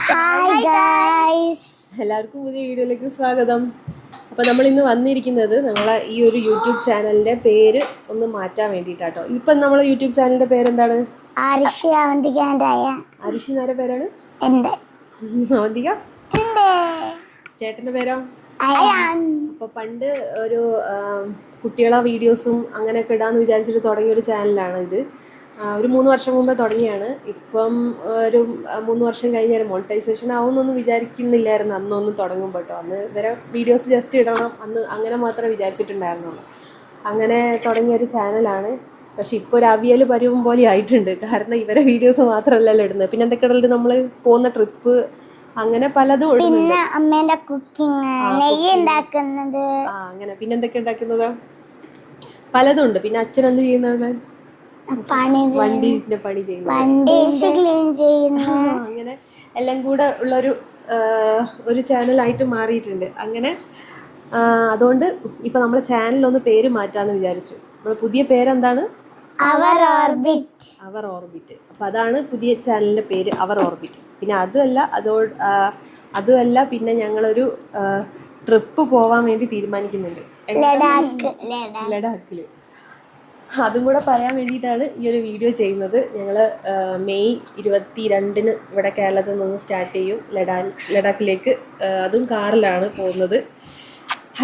Hi guys, എല്ലാവർക്കും പുതിയ വീഡിയോയിലേക്ക് സ്വാഗതം. അപ്പോൾ നമ്മൾ ഇന്ന് വന്നിരിക്കുന്നത് നമ്മളെ ഈ ഒരു യൂട്യൂബ് ചാനലിൻ്റെ പേര് ഒന്ന് മാറ്റാൻ വേണ്ടിയിട്ടാട്ടോ. ഇപ്പം നമ്മളെ യൂട്യൂബ് ചാനലിൻ്റെ പേരെന്താണ്? ആരിഷി അവന്തിക ആരിഷി നേരെ പേരാണ് എൻ്റെ അവന്തിക. ചേട്ടൻ്റെ പേരോ? അപ്പോൾ പണ്ട് ഒരു കുട്ടികളെ വീഡിയോസും അങ്ങനെയൊക്കെ ഇടാമെന്ന് വിചാരിച്ചിട്ട് തുടങ്ങിയൊരു ചാനലാണ് ഇത്. ഒരു 3 വർഷം മുമ്പേ തുടങ്ങിയാണ്. ഇപ്പം ഒരു 3 വർഷം കഴിഞ്ഞാൽ മോണിറ്റൈസേഷൻ ആവുമെന്നൊന്നും വിചാരിക്കുന്നില്ലായിരുന്നു അന്നൊന്നും തുടങ്ങുമ്പോൾ കേട്ടോ. അന്ന് ഇവരെ വീഡിയോസ് ജസ്റ്റ് ഇടണം അന്ന് അങ്ങനെ മാത്രമേ വിചാരിച്ചിട്ടുണ്ടായിരുന്നുള്ളൂ. അങ്ങനെ തുടങ്ങിയൊരു ചാനലാണ്. പക്ഷെ ഇപ്പോൾ ഒരു അവിയൽ പരുവം പോലെ ആയിട്ടുണ്ട്. കാരണം ഇവരെ വീഡിയോസ് മാത്രമല്ലല്ലോ ഇടുന്നത്, പിന്നെ എന്തൊക്കെ ഇടല്, നമ്മൾ പോകുന്ന ട്രിപ്പ് അങ്ങനെ പലതും ഇടുന്നുണ്ട്. പിന്നെ അമ്മേന്റെ കുക്കിംഗ്, നെയ്യ് ഉണ്ടാക്കുന്നത്, അങ്ങനെ പിന്നെ എന്തൊക്കെ ഉണ്ടാക്കുന്നത് പലതും ഉണ്ട്. പിന്നെ അച്ഛൻ എന്ത് ചെയ്യുന്നതാണ്? വണ്ടീന്റെ പണി ചെയ്യുന്നു, അങ്ങനെ എല്ലാം കൂടെ ഉള്ളൊരു ഒരു ചാനലായിട്ട് മാറിയിട്ടുണ്ട്. അങ്ങനെ അതുകൊണ്ട് ഇപ്പൊ നമ്മളെ ചാനലൊന്ന് പേര് മാറ്റാന്ന് വിചാരിച്ചു. നമ്മളെ പുതിയ പേരെന്താണ്? അവർ ഓർബിറ്റ്. അപ്പൊ അതാണ് പുതിയ ചാനലിന്റെ പേര്, അവർ ഓർബിറ്റ്. പിന്നെ അതുമല്ല പിന്നെ ഞങ്ങളൊരു ട്രിപ്പ് പോവാൻ വേണ്ടി തീരുമാനിക്കുന്നുണ്ട്, ലഡാക്കില്. അതും കൂടെ പറയാൻ വേണ്ടിയിട്ടാണ് ഈ ഒരു വീഡിയോ ചെയ്യുന്നത്. ഞങ്ങൾ മെയ് 22-ന് ഇവിടെ കേരളത്തിൽ നിന്ന് സ്റ്റാർട്ട് ചെയ്യും ലഡാക്കിലേക്ക്. അതും കാറിലാണ് പോകുന്നത്.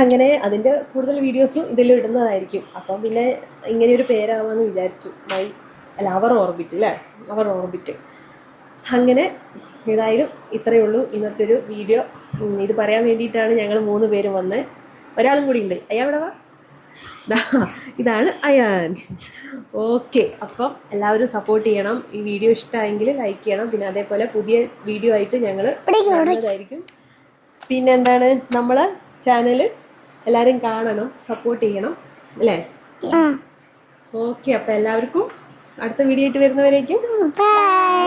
അങ്ങനെ അതിൻ്റെ കൂടുതൽ വീഡിയോസും ഇതിൽ ഇടുന്നതായിരിക്കും. അപ്പം പിന്നെ ഇങ്ങനെയൊരു പേരാവാമെന്ന് വിചാരിച്ചു. അവർ ഓർബിറ്റ് അല്ലേ, അവർ ഓർബിറ്റ്. അങ്ങനെ ഏതായാലും ഇത്രയേ ഉള്ളൂ ഇന്നത്തെ ഒരു വീഡിയോ. ഇത് പറയാൻ വേണ്ടിയിട്ടാണ് ഞങ്ങൾ 3 പേരും വന്നത്. ഒരാളും കൂടി ഉണ്ട്, അയാൾ വാ. ഇതാണ് അയാൻ. ഓക്കെ, അപ്പം എല്ലാവരും സപ്പോർട്ട് ചെയ്യണം. ഈ വീഡിയോ ഇഷ്ടമായെങ്കിൽ ലൈക്ക് ചെയ്യണം. പിന്നെ അതേപോലെ പുതിയ വീഡിയോ ആയിട്ട് ഞങ്ങൾ വരുന്നതായിരിക്കും. പിന്നെ എന്താണ്, നമ്മളെ ചാനൽ എല്ലാവരും കാണണം, സപ്പോർട്ട് ചെയ്യണം അല്ലേ? ഓക്കെ, അപ്പം എല്ലാവർക്കും അടുത്ത വീഡിയോ ആയിട്ട് വരുന്നവരേക്കും ബൈ.